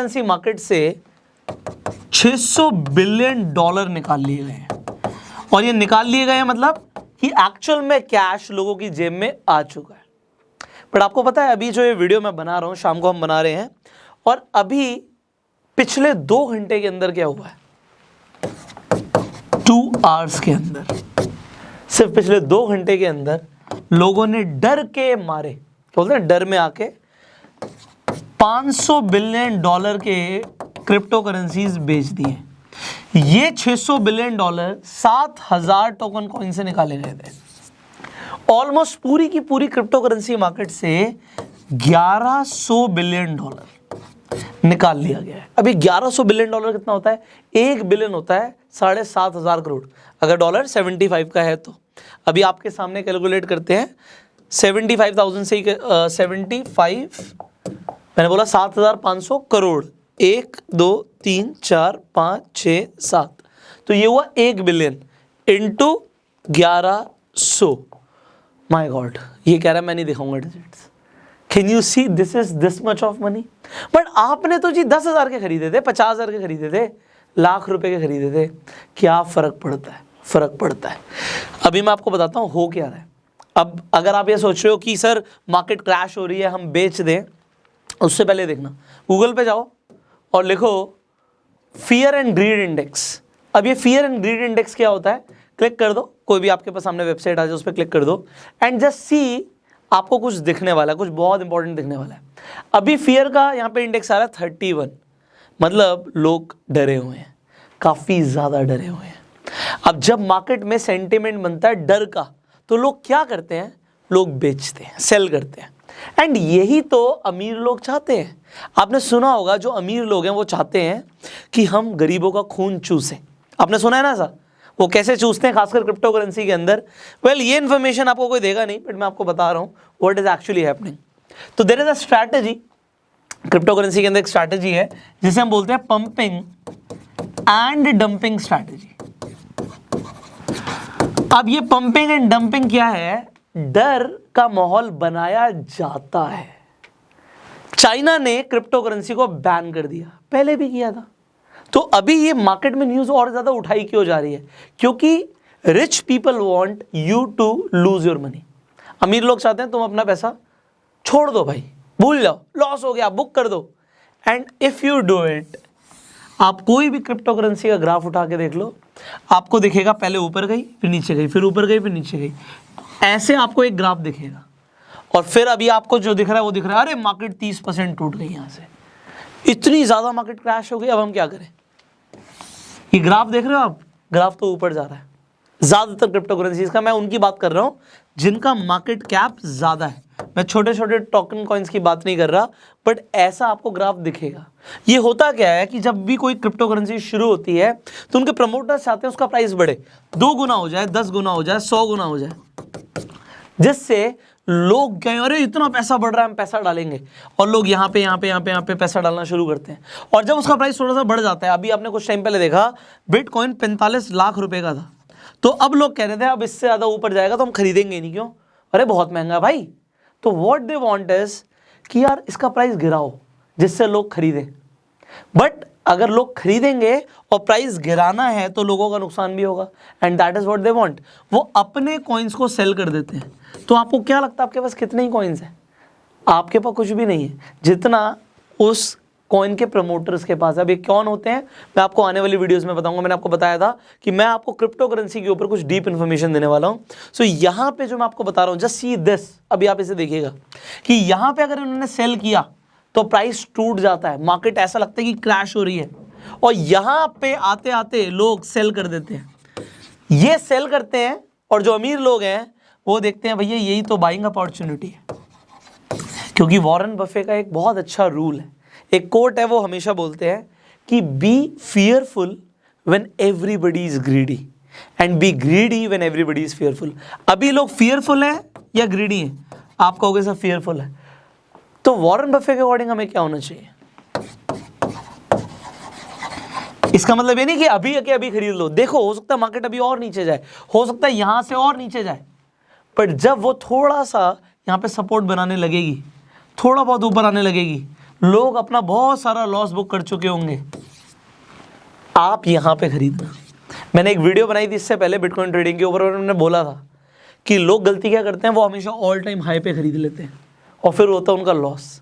Currency market से 600 billion dollar निकाल लिए गए हैं। और ये निकाल लिए गए हैं मतलब कि एक्चुअल में कैश लोगों की जेब में आ चुका है। बट आपको पता है अभी जो ये वीडियो मैं बना रहा हूं, शाम को हम बना रहे हैं, और अभी पिछले 2 घंटे के अंदर क्या हुआ है, 2 आवर्स के अंदर, सिर्फ पिछले 2 घंटे के अंदर लोगों ने डर के मारे, क्या बोलते हैं, डर में आके 500 बिलियन डॉलर के क्रिप्टो करेंसीज बेच दिए। ये 600 बिलियन डॉलर 7000 टोकन कॉइन से निकाले गए थे। ऑलमोस्ट पूरी की पूरी क्रिप्टो करेंसी मार्केट से 1100 बिलियन डॉलर निकाल लिया गया है। अभी 1100 बिलियन डॉलर कितना होता है? 1 बिलियन होता है 7500 करोड़, अगर डॉलर 75 का है तो। अभी आपके सामने कैलकुलेट करते हैं, 75,000 से ही 75, मैंने बोला 7500 करोड़, 1 2 3 4 5 6 7, तो ये हुआ 1 बिलियन इंटू 1100। माय गॉड, ये कह रहा है मैं नहीं दिखाऊंगा digits. Can you see this is this much of money. But आपने तो जी 10,000 के खरीदे थे, 50,000 के खरीदे थे, लाख रुपए के खरीदे थे, क्या फर्क पड़ता है? फर्क पड़ता है। अभी मैं आपको बताता हूँ हो क्या रहा है। अब अगर आप ये सोच रहे हो कि सर मार्केट क्रैश हो रही है हम बेच दें, उससे पहले देखना, गूगल पे जाओ और लिखो फियर एंड ग्रीड इंडेक्स। अब ये फियर एंड ग्रीड इंडेक्स क्या होता है, क्लिक कर दो, कोई भी आपके पास सामने वेबसाइट आ जाए उस पर क्लिक कर दो एंड जस्ट सी, आपको कुछ दिखने वाला है, कुछ बहुत इंपॉर्टेंट दिखने वाला है। अभी फियर का यहाँ पे इंडेक्स आ रहा है 31, मतलब लोग डरे हुए हैं, काफ़ी ज़्यादा डरे हुए हैं। अब जब मार्केट में सेंटिमेंट बनता है डर का, तो लोग क्या करते हैं, लोग बेचते हैं, सेल करते हैं। एंड यही तो अमीर लोग चाहते हैं। आपने सुना होगा जो अमीर लोग हैं वो चाहते हैं कि हम गरीबों का खून चूसें। आपने सुना है ना सर, वो कैसे चूसते हैं, खासकर क्रिप्टो करेंसी के अंदर। वेल ये इन्फॉर्मेशन आपको कोई देगा नहीं, बट मैं आपको बता रहा हूँ व्हाट इज एक्चुअली हैपनिंग। तो there is a strategy, crypto currency के अंदर एक स्ट्रैटेजी है जिसे हम बोलते हैं पंपिंग एंड डंपिंग स्ट्रैटेजी। अब ये पंपिंग एंड डंपिंग क्या है? डर का माहौल बनाया जाता है। चाइना ने क्रिप्टो करेंसी को बैन कर दिया, पहले भी किया था। तो अभी ये मार्केट में न्यूज़ और ज़्यादा उठाई क्यों जा रही है? क्योंकि rich people want you to lose your money. अमीर लोग चाहते हैं तुम अपना पैसा छोड़ दो भाई, भूल जाओ, लॉस हो गया, बुक कर दो। And if you do it, आप कोई भी क्रिप्टो करेंसी का ग्राफ उठा के देख लो, आपको दिखेगा पहले ऊपर गई, फिर नीचे गई, फिर ऊपर गई, फिर नीचे गई, ऐसे आपको एक ग्राफ दिखेगा। और फिर अभी आपको जो दिख रहा है वो दिख रहा है, अरे मार्केट 30% टूट गई, यहाँ से इतनी ज़्यादा मार्केट क्रैश हो गई, अब हम क्या करें? ये ग्राफ देख रहे हो आप, ग्राफ तो ऊपर जा रहा है। ज़्यादातर क्रिप्टो करेंसीज का मैं उनकी बात कर रहा हूँ जिनका मार्केट कैप ज़्यादा है, मैं छोटे छोटे टोकन कॉइन्स की बात नहीं कर रहा, बट ऐसा आपको ग्राफ दिखेगा। ये होता क्या है कि जब भी कोई क्रिप्टो करेंसी शुरू होती है तो उनके प्रमोटर्स चाहते हैं उसका प्राइस बढ़े, 2 गुना हो जाए, 10 गुना हो जाए, 100 गुना हो जाए, जिससे लोग कहें अरे इतना पैसा बढ़ रहा है हम पैसा डालेंगे, और लोग यहाँ पे पैसा डालना शुरू करते हैं। और जब उसका प्राइस थोड़ा सा बढ़ जाता है, अभी आपने कुछ टाइम पहले देखा बिटकॉइन 45 लाख रुपए का था, तो अब लोग कह रहे थे अब इससे ज़्यादा ऊपर जाएगा तो हम खरीदेंगे नहीं, क्यों? अरे बहुत महंगा है भाई। तो व्हाट दे वांट इज कि यार इसका प्राइस गिराओ जिससे लोग खरीदें। बट अगर लोग खरीदेंगे और प्राइस गिराना है तो लोगों का नुकसान भी होगा, and that is what they want. वो अपने कॉइन्स को सेल कर देते हैं। तो आपको क्या लगता है आपके पास कितने ही कॉइन्स हैं? आपके पास कुछ भी नहीं है, जितना उस कॉइन के प्रमोटर्स के पास है। अब ये कौन होते हैं मैं आपको आने वाली वीडियोस में बताऊंगा। मैंने आपको बताया था कि मैं आपको क्रिप्टो करेंसी के ऊपर कुछ डीप इन्फॉर्मेशन देने वाला हूँ। सो यहाँ पे जो मैं आपको बता रहा हूँ, जस्ट सी दिस, अभी आप इसे देखिएगा कि यहाँ पे अगर उन्होंने सेल किया तो प्राइस टूट जाता है, मार्केट ऐसा लगता है कि क्रैश हो रही है, और यहाँ पे आते आते लोग सेल कर देते हैं। ये सेल करते हैं और जो अमीर लोग हैं वो देखते हैं भैया यही तो बाइंग अपॉर्चुनिटी है। क्योंकि वॉरेन बफे का एक बहुत अच्छा रूल है, एक कोट है, वो हमेशा बोलते हैं कि B fearful when everybody is greedy and B greedy when everybody is fearful. अभी लोग फियरफुल हैं या ग्रीडी हैं? आप कहोगे सर फियरफुल है। तो वॉरेन बफे के अकॉर्डिंग हमें क्या होना चाहिए? इसका मतलब ये नहीं कि अभी खरीद लो, देखो हो सकता है मार्केट अभी और नीचे जाए, हो सकता है यहां से और नीचे जाए, पर जब वो थोड़ा सा यहाँ पे सपोर्ट बनाने लगेगी, थोड़ा बहुत ऊपर आने लगेगी, लोग अपना बहुत सारा लॉस बुक कर चुके होंगे, आप यहां पे खरीदना। मैंने एक वीडियो बनाई थी इससे पहले बिटकॉइन ट्रेडिंग के ऊपर, और मैंने बोला था कि लोग गलती क्या करते हैं, वो हमेशा ऑल टाइम हाई पे खरीद लेते हैं और फिर होता है उनका लॉस।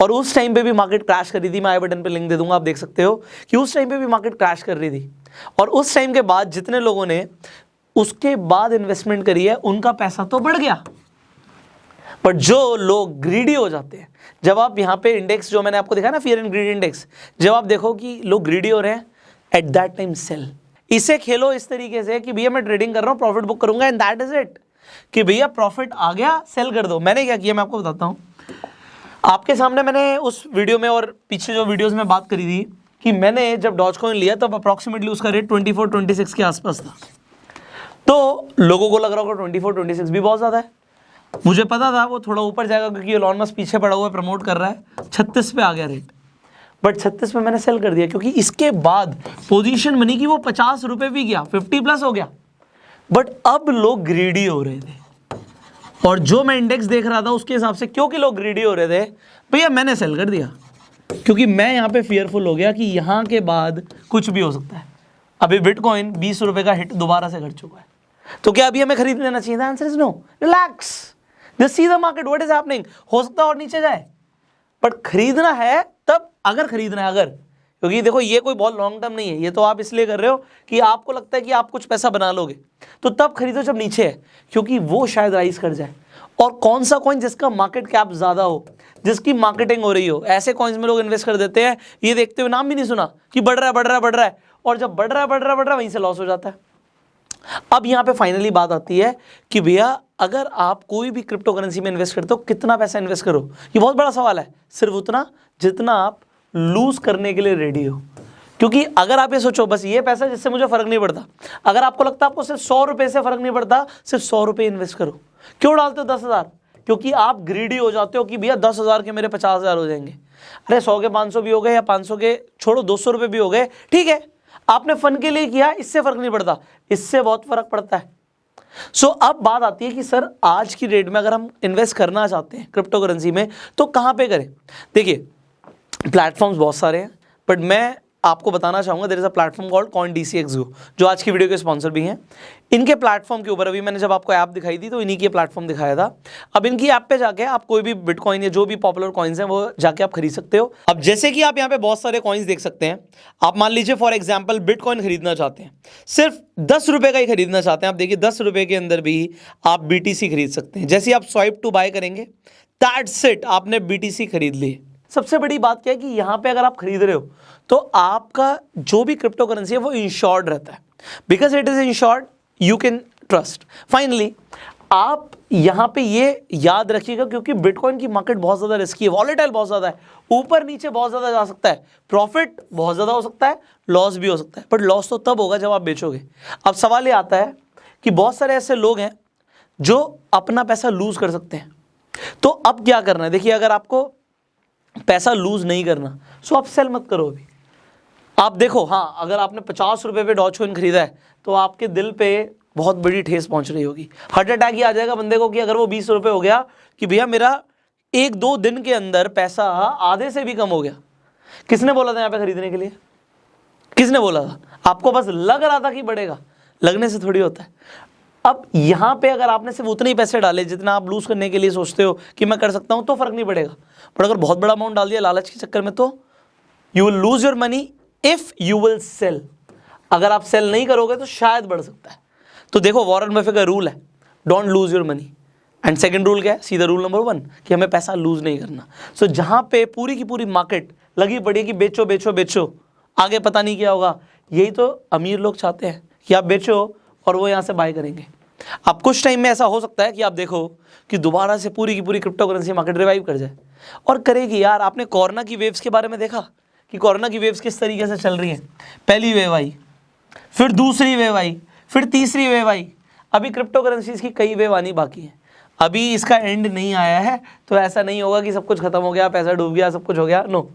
और उस टाइम पे भी मार्केट क्रैश कर रही थी, मैं आई बटन पे लिंक दे दूंगा, आप देख सकते हो कि उस टाइम पे भी मार्केट क्रैश कर रही थी। और उस टाइम के बाद जितने लोगों ने उसके बाद इन्वेस्टमेंट करी है उनका पैसा तो बढ़ गया, पर जो लोग ग्रीडी हो जाते हैं, जब आप यहाँ पे इंडेक्स जो मैंने आपको दिखाया ना, फियर एंड ग्रीड इंडेक्स, जब आप देखो कि लोग ग्रीडी हो रहे हैं, एट दैट टाइम सेल। इसे खेलो इस तरीके से कि भैया मैं ट्रेडिंग कर रहा हूँ, प्रॉफिट बुक करूंगा एंड दैट इज इट, कि भैया प्रॉफिट आ गया सेल कर दो। मैंने क्या किया मैं आपको बताता हूँ, आपके सामने मैंने उस वीडियो में और पीछे जो वीडियोस में बात करी थी कि मैंने जब डॉजकॉइन लिया तब अप्रॉक्सीमेटली उसका रेट 24-26 के आसपास था। तो लोगों को लग रहा होगा 24-26 भी बहुत ज़्यादा है, मुझे पता था वो थोड़ा ऊपर जाएगा क्योंकि एलॉन मस्क पीछे पड़ा हुआ है, प्रमोट कर रहा है। 36 पे आ गया रेट, बट 36 में मैंने सेल कर दिया क्योंकि इसके बाद पोजीशन बनी कि वो 50 रुपये भी गया, 50 प्लस हो गया। बट अब लोग ग्रीडी हो रहे थे, और जो मैं इंडेक्स देख रहा था उसके हिसाब से क्योंकि लोग ग्रीडी हो रहे थे, भैया मैंने सेल कर दिया, क्योंकि मैं यहाँ पे फियरफुल हो गया कि यहाँ के बाद कुछ भी हो सकता है। अभी बिटकॉइन 20 रुपये का हिट दोबारा से कर चुका है, तो क्या अभी हमें खरीद लेना चाहिए? Answer is no. Relax, just see the market what is happening. हो सकता है और नीचे जाए, बट खरीदना है तब, अगर खरीदना है, अगर, क्योंकि देखो ये कोई बहुत लॉन्ग टर्म नहीं है, ये तो आप इसलिए कर रहे हो कि आपको लगता है कि आप कुछ पैसा बना लोगे, तो तब खरीदो जब नीचे है, क्योंकि वो शायद राइज कर जाए। और कौन सा कॉइन जिसका मार्केट कैप ज्यादा हो, जिसकी मार्केटिंग हो रही हो, ऐसे कॉइन्स में लोग इन्वेस्ट कर देते हैं, ये देखते हुए नाम भी नहीं सुना कि बढ़ रहा है बढ़ रहा है बढ़ रहा है, और जब बढ़ रहा है बढ़ रहा है बढ़ रहा है वहीं से लॉस हो जाता है। अब यहाँ पे फाइनली बात आती है कि भैया अगर आप कोई भी क्रिप्टो करेंसी में इन्वेस्ट करते हो, कितना पैसा इन्वेस्ट करो, ये बहुत बड़ा सवाल है। सिर्फ उतना जितना आप लूज करने के लिए रेडी हो। क्योंकि अगर आप ये सोचो बस ये पैसा जिससे मुझे फर्क नहीं पड़ता, अगर आपको लगता है आपको सिर्फ 100 रुपये से फर्क नहीं पड़ता, सिर्फ 100 रुपये इन्वेस्ट करो। क्यों डालते हो 10,000? क्योंकि आप ग्रीडी हो जाते हो कि भैया 10,000 के मेरे 50,000 हो जाएंगे। अरे 100 के 500 भी हो गए, या 500 के छोड़ो 200 रुपये भी हो गए, ठीक है, आपने फन के लिए किया, इससे फर्क नहीं पड़ता, इससे बहुत फर्क पड़ता है। सो अब बात आती है कि सर आज की डेट में अगर हम इन्वेस्ट करना चाहते हैं क्रिप्टो करेंसी में तो कहाँ पे करें? देखिए प्लेटफॉर्म्स बहुत सारे हैं, बट मैं आपको बताना चाहूँगा there is a platform called CoinDCXGo, जो आज की वीडियो के स्पॉन्सर भी हैं। इनके प्लेटफॉर्म के ऊपर अभी मैंने जब आपको ऐप दिखाई थी तो इन्हीं की प्लेटफॉर्म दिखाया था। अब इनकी ऐप पे जाके आप कोई भी बिटकॉइन या जो भी पॉपुलर कॉइन्स हैं वो जाके आप खरीद सकते हो। अब जैसे कि आप यहाँ पे बहुत सारे कॉइन्स देख सकते हैं, आप मान लीजिए फॉर एग्जाम्पल बिटकॉइन खरीदना चाहते हैं, सिर्फ 10 रुपये का ही खरीदना चाहते हैं, आप देखिए 10 रुपये के अंदर भी आप BTC खरीद सकते हैं। जैसे आप स्वाइप टू बाय करेंगे, दैट्स इट, आपने BTC खरीद ली। सबसे बड़ी बात क्या है कि यहाँ पे अगर आप खरीद रहे हो तो आपका जो भी क्रिप्टो करेंसी है वो इंश्योर्ड रहता है, because it is insured, you can trust. Finally आप यहाँ पे ये याद रखिएगा, क्योंकि बिटकॉइन की मार्केट बहुत ज़्यादा रिस्की है, वॉलेटाइल बहुत ज़्यादा है, ऊपर नीचे बहुत ज़्यादा जा सकता है, प्रॉफिट बहुत ज़्यादा हो सकता है, लॉस भी हो सकता है, बट लॉस तो तब होगा जब आप बेचोगे। अब सवाल ये आता है कि बहुत सारे ऐसे लोग हैं जो अपना पैसा लूज कर सकते हैं, तो अब क्या करना है? देखिए अगर आपको पैसा लूज नहीं करना सो आप सेल मत करो। अभी आप देखो, हाँ अगर आपने 50 रुपये पे डॉजकॉइन खरीदा है तो आपके दिल पे बहुत बड़ी ठेस पहुंच रही होगी, हार्ट अटैक ही आ जाएगा बंदे को कि अगर वो 20 रुपये हो गया कि भैया मेरा 1-2 दिन के अंदर पैसा आधे से भी कम हो गया। किसने बोला था यहाँ पे खरीदने के लिए? किसने बोला था? आपको बस लग रहा था कि बढ़ेगा, लगने से थोड़ी होता है। अब यहाँ पे अगर आपने सिर्फ उतने ही पैसे डाले जितना आप लूज करने के लिए सोचते हो कि मैं कर सकता हूँ तो फर्क नहीं पड़ेगा, पर अगर बहुत बड़ा अमाउंट डाल दिया लालच के चक्कर में तो you will lose your money if you will sell. अगर आप सेल नहीं करोगे तो शायद बढ़ सकता है। तो देखो वॉरेन बफेट का रूल है, don't lose your money, and second rule क्या है? सीधा रूल नंबर 1 कि हमें पैसा लूज नहीं करना। सो जहाँ पे पूरी की पूरी मार्केट लगी पड़ी है कि बेचो बेचो बेचो, आगे पता नहीं क्या होगा, यही तो अमीर लोग चाहते हैं कि आप बेचो और वो यहाँ से बाय करेंगे। अब कुछ टाइम में ऐसा हो सकता है कि आप देखो कि दोबारा से पूरी की पूरी क्रिप्टो करेंसी मार्केट रिवाइव कर जाए, और करेगी। यार आपने कोरोना की वेव्स के बारे में देखा कि कोरोना की वेव्स किस तरीके से चल रही हैं? पहली वेव आई, फिर दूसरी वेव आई, फिर तीसरी वेव आई, अभी क्रिप्टो करेंसीज की कई वेव आनी बाकी है। अभी इसका एंड नहीं आया है, तो ऐसा नहीं होगा कि सब कुछ खत्म हो गया, पैसा डूब गया, सब कुछ हो गया। नो,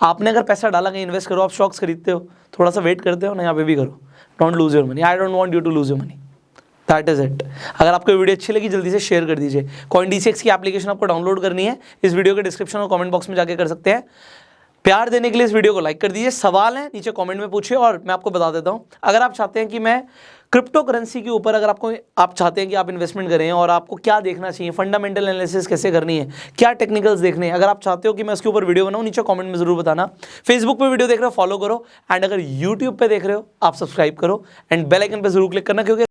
आपने अगर पैसा डाला कहीं इन्वेस्ट करो, आप स्टॉक्स खरीदते हो, थोड़ा सा वेट करते हो ना, यहाँ पे भी करो। Don't lose your money, I don't want you to lose your money. That is it. अगर आपको वीडियो अच्छी लगी जल्दी से शेयर कर दीजिए। CoinDCX की एप्लीकेशन आपको डाउनलोड करनी है, इस वीडियो के डिस्क्रिप्शन और कमेंट बॉक्स में जाके कर सकते हैं। प्यार देने के लिए इस वीडियो को लाइक कर दीजिए। सवाल है नीचे कमेंट में पूछिए और मैं आपको बता देता हूं। अगर आप चाहते हैं कि मैं क्रिप्टो करेंसी के ऊपर, अगर आप चाहते हैं कि आप इन्वेस्टमेंट करें और आपको क्या देखना चाहिए, फंडामेंटल एनालिसिस कैसे करनी है, क्या टेक्निकल्स देखने हैं, अगर आप चाहते हो कि मैं उसके ऊपर वीडियो बनाऊं, नीचे कमेंट में जरूर बताना। फेसबुक पे वीडियो देख रहे हो फॉलो करो, एंड अगर यूट्यूब पे देख रहे हो आप सब्सक्राइब करो एंड बेल आइकन पे जरूर क्लिक करना, क्योंकि